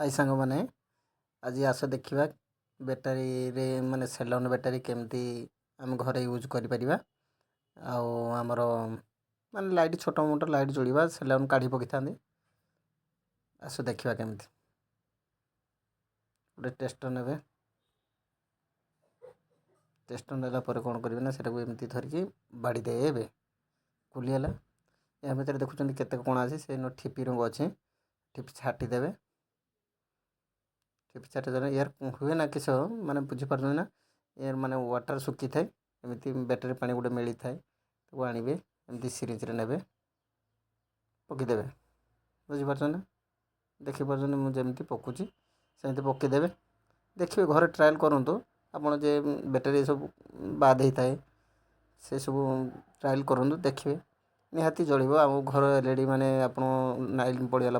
हाय सांग मैंने आज आस देखा बैटारी रे माने सेलॉन बैटारी केमती आम घर यूज कर आमर माने लाइट छोट मोट लाइट जोड़ा सेलॉन काढ़ी पकई था आस देखा केमती गोटे टेस्टर ने टेस्टर नेला कौन करेंगे ना सेटा एमती धरिकी बाड़ी देवे खुलीगला या भितर देखुं केते कण अच्छे से ठिपी रंग अच्छे ठिपी छाटिदेवे ठिपी छाटिदेवे यार हुए ना किस माने बुझीपार ना यार माने वाटर सुखी थाए एमती बैटेरी पानी गोटे मिली थाए तो आणवे एमती सिरीज ने पकईदेवे बुझीपार ना देखिपार मुझे पकुची सेमती पकईदेवे देखिए घर ट्रायल करूँ आपड़ जे बैटेरी सब बाद होता है से सब ट्रायल करूँ देखिए निहाती जल्व आम घर एलईडी माने आप नाइल पड़गला